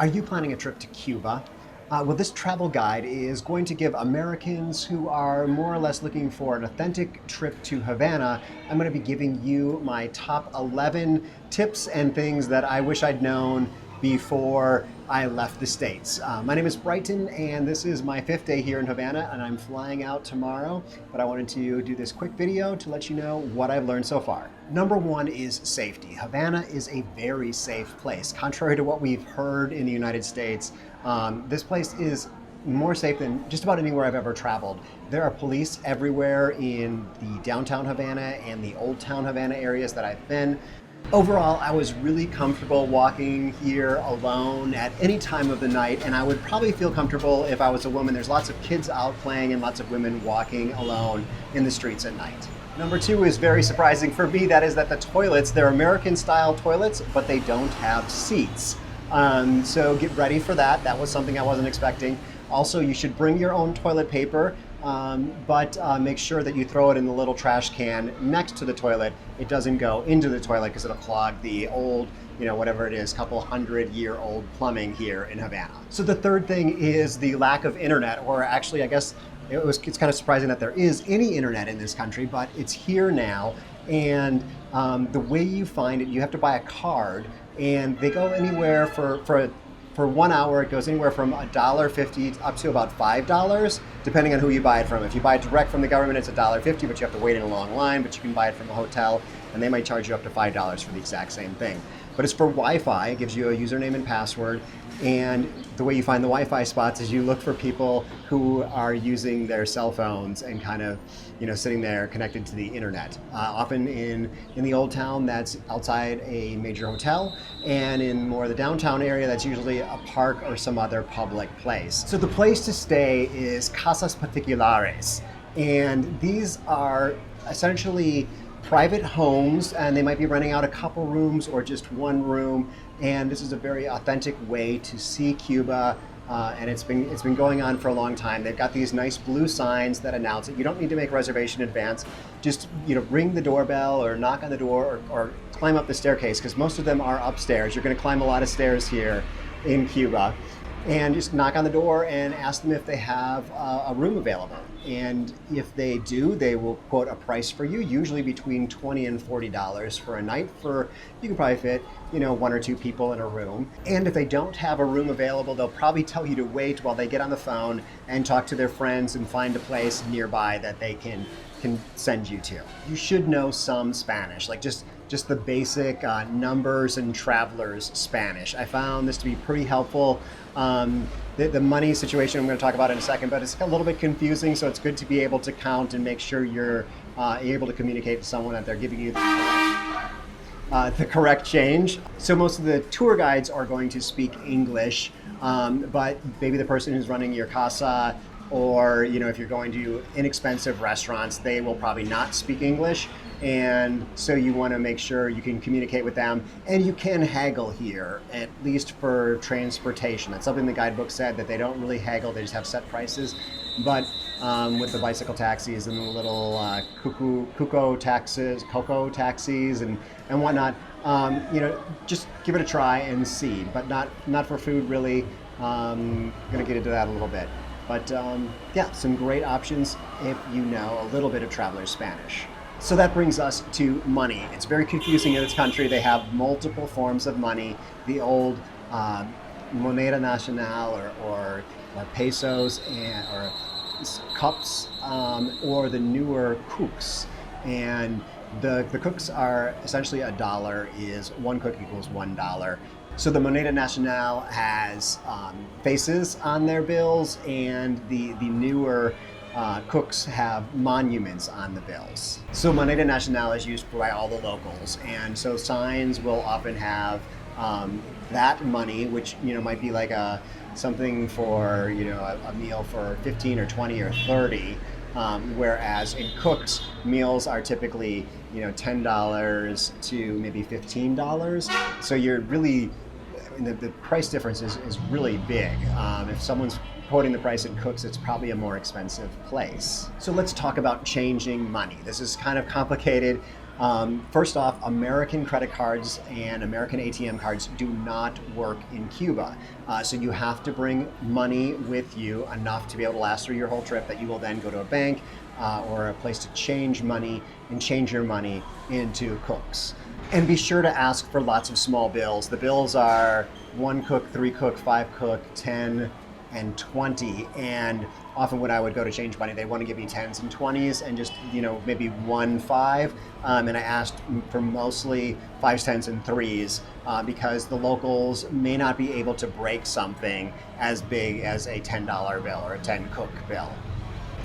Are you planning a trip to Cuba? Well, this travel guide is going to give Americans who are more or less looking for an authentic trip to Havana. I'm going to be giving you my top 11 tips and things that I wish I'd known before I left the States. My name is Brighton, and this is my 5th day here in Havana, and I'm flying out tomorrow, but I wanted to do this quick video to let you know what I've learned so far. Number one is safety. Havana is a very safe place. Contrary to what we've heard in the United States, this place is more safe than just about anywhere I've ever traveled. There are police everywhere in the downtown Havana and the old town Havana areas that I've been. Overall, I was really comfortable walking here alone at any time of the night, and I would probably feel comfortable if I was a woman. There's lots of kids out playing and lots of women walking alone in the streets at night. Number two is very surprising for me. That is that the toilets, they're American-style toilets, but they don't have seats. So get ready for that. That was something I wasn't expecting. Also, you should bring your own toilet paper, but make sure that you throw it in the little trash can next to the toilet. It doesn't go into the toilet because it'll clog the old, whatever it is, couple 100-year-old plumbing here in Havana. So the third thing is the lack of internet, or actually, I guess it's kind of surprising that there is any internet in this country, but it's here now. And the way you find it, you have to buy a card, and they go anywhere for 1 hour. It goes anywhere from $1.50 up to about $5, depending on who you buy it from. If you buy it direct from the government, it's $1.50, but you have to wait in a long line. But you can buy it from a hotel, and they might charge you up to $5 for the exact same thing. But it's for Wi-Fi. It gives you a username and password. And the way you find the Wi-Fi spots is you look for people who are using their cell phones and kind of, sitting there connected to the internet. Often in the old town, that's outside a major hotel. And in more of the downtown area, that's usually a park or some other public place. So the place to stay is Casas Particulares. And these are essentially private homes, and they might be renting out a couple rooms or just one room. And this is a very authentic way to see Cuba, and it's been going on for a long time. They've got these nice blue signs that announce it. You don't need to make a reservation in advance. Just ring the doorbell or knock on the door or climb up the staircase, because most of them are upstairs. You're going to climb a lot of stairs here in Cuba. And just knock on the door and ask them if they have a room available. And if they do, they will quote a price for you, usually between $20 and $40 for a night. You can probably fit, one or two people in a room. And if they don't have a room available, they'll probably tell you to wait while they get on the phone and talk to their friends and find a place nearby that they can send you to. You should know some Spanish, like just the basic numbers and travelers Spanish. I found this to be pretty helpful. The money situation I'm going to talk about in a second, but it's a little bit confusing, so it's good to be able to count and make sure you're able to communicate to someone that they're giving you the correct change. So most of the tour guides are going to speak English, but maybe the person who's running your casa, or if you're going to inexpensive restaurants, they will probably not speak English. And so you want to make sure you can communicate with them, and you can haggle here, at least for transportation. That's something the guidebook said, that they don't really haggle, they just have set prices. But with the bicycle taxis and the little cocoa taxis and whatnot, just give it a try and see, but not for food really. Gonna get into that a little bit. But yeah, some great options if you know a little bit of traveler's Spanish. So that brings us to money. It's very confusing in this country. They have multiple forms of money. The old moneda nacional or pesos or cups, or the newer cooks. And the cooks are essentially $1 one cook equals $1. So the moneda nacional has faces on their bills, and the newer cooks have monuments on the bills. So moneda nacional is used by all the locals, and so signs will often have that money, which might be like something for a meal for 15 or 20 or 30, whereas in cooks, meals are typically $10 to maybe $15. So you're really, the price difference is really big. If someone's quoting the price in Cooks, it's probably a more expensive place. So let's talk about changing money. This is kind of complicated. First off, American credit cards and American ATM cards do not work in Cuba. So you have to bring money with you enough to be able to last through your whole trip that you will then go to a bank or a place to change money and change your money into cooks. And be sure to ask for lots of small bills. The bills are 1 cook, 3 cook, 5 cook, 10, and 20. And often when I would go to change money, they want to give me 10s and 20s and just, maybe 1 5. And I asked for mostly 5s, 10s, and 3s because the locals may not be able to break something as big as a $10 bill or a 10 cook bill.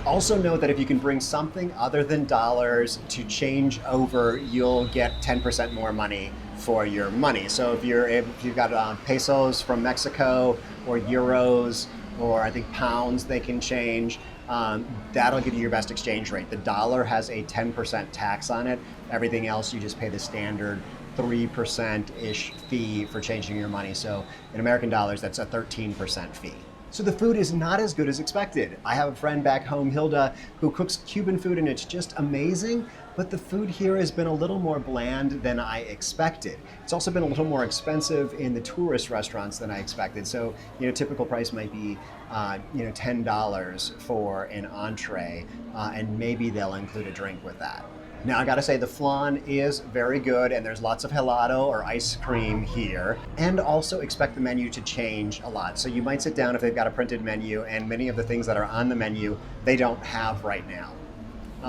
Also know that if you can bring something other than dollars to change over, you'll get 10% more money for your money. So if you've got pesos from Mexico or euros or I think pounds they can change, that'll give you your best exchange rate. The dollar has a 10% tax on it. Everything else you just pay the standard 3%-ish fee for changing your money. So in American dollars, that's a 13% fee. So the food is not as good as expected. I have a friend back home, Hilda, who cooks Cuban food and it's just amazing, but the food here has been a little more bland than I expected. It's also been a little more expensive in the tourist restaurants than I expected. So, typical price might be, $10 for an entree, and maybe they'll include a drink with that. Now I gotta say the flan is very good and there's lots of helado or ice cream here, and also expect the menu to change a lot. So you might sit down if they've got a printed menu and many of the things that are on the menu they don't have right now.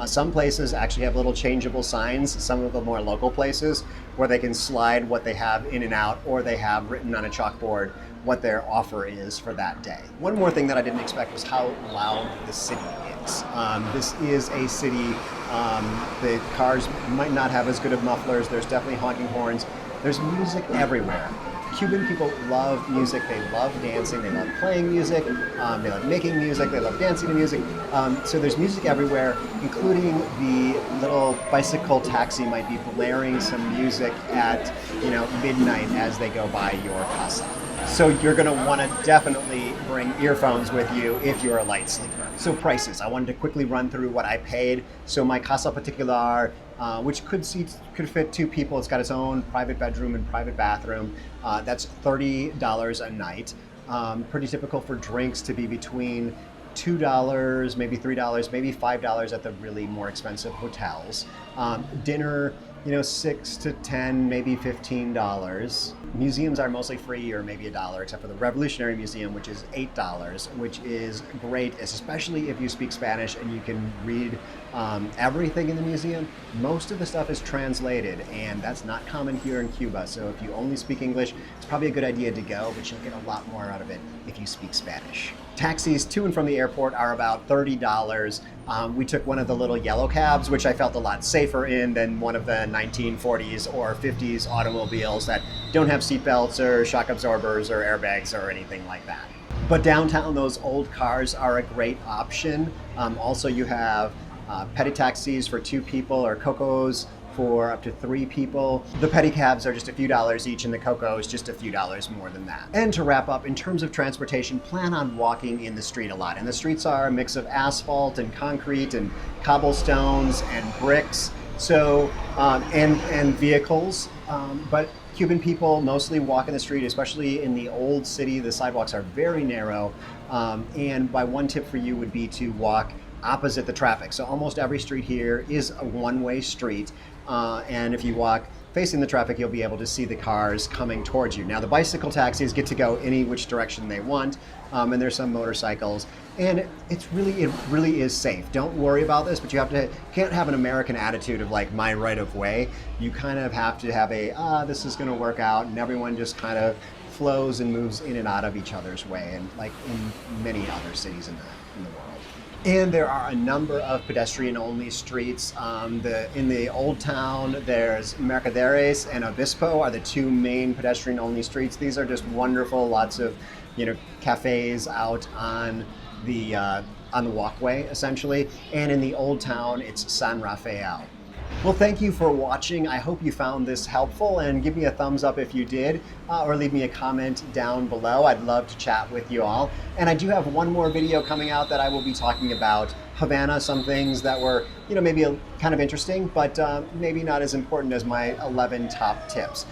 Some places actually have little changeable signs, some of the more local places where they can slide what they have in and out, or they have written on a chalkboard what their offer is for that day. One more thing that I didn't expect was how loud the city is. This is a city, the cars might not have as good of mufflers, there's definitely honking horns, there's music everywhere. Cuban people love music, they love dancing, they love playing music, they love making music, they love dancing to music. So there's music everywhere, including the little bicycle taxi might be blaring some music at midnight as they go by your casa. So you're going to want to definitely bring earphones with you if you're a light sleeper. So prices, I wanted to quickly run through what I paid. So my Casa Particular, which could fit 2 people, it's got its own private bedroom and private bathroom. That's $30 a night. Pretty typical for drinks to be between $2, maybe $3, maybe $5 at the really more expensive hotels. Dinner, $6 to $10, maybe $15. Museums are mostly free or maybe $1, except for the Revolutionary Museum, which is $8, which is great, especially if you speak Spanish and you can read everything in the museum. Most of the stuff is translated, and that's not common here in Cuba. So if you only speak English, it's probably a good idea to go, but you'll get a lot more out of it if you speak Spanish. Taxis to and from the airport are about $30. We took one of the little yellow cabs, which I felt a lot safer in than one of the 1940s or 50s automobiles that don't have seatbelts or shock absorbers or airbags or anything like that. But downtown, those old cars are a great option. Also, you have petty taxis for 2 people or cocos for up to 3 people. The pedicabs are just a few dollars each, and the Coco is just a few dollars more than that. And to wrap up, in terms of transportation, plan on walking in the street a lot. And the streets are a mix of asphalt and concrete and cobblestones and bricks, so and vehicles. But Cuban people mostly walk in the street, especially in the old city. The sidewalks are very narrow. And one tip for you would be to walk opposite the traffic. So almost every street here is a one-way street. And if you walk facing the traffic, you'll be able to see the cars coming towards you. Now the bicycle taxis get to go any which direction they want, and there's some motorcycles, and it really is safe. Don't worry about this, but you can't have an American attitude of like my right of way. You kind of have to have this is going to work out, and everyone just kind of flows and moves in and out of each other's way, and like in many other cities in the world. And there are a number of pedestrian-only streets. In the Old Town, there's Mercaderes and Obispo are the 2 main pedestrian-only streets. These are just wonderful, lots of cafes out on the walkway, essentially. And in the Old Town, it's San Rafael. Well, thank you for watching. I hope you found this helpful, and give me a thumbs up if you did, or leave me a comment down below. I'd love to chat with you all. And I do have one more video coming out that I will be talking about Havana some things that were, maybe kind of interesting, but maybe not as important as my 11 top tips.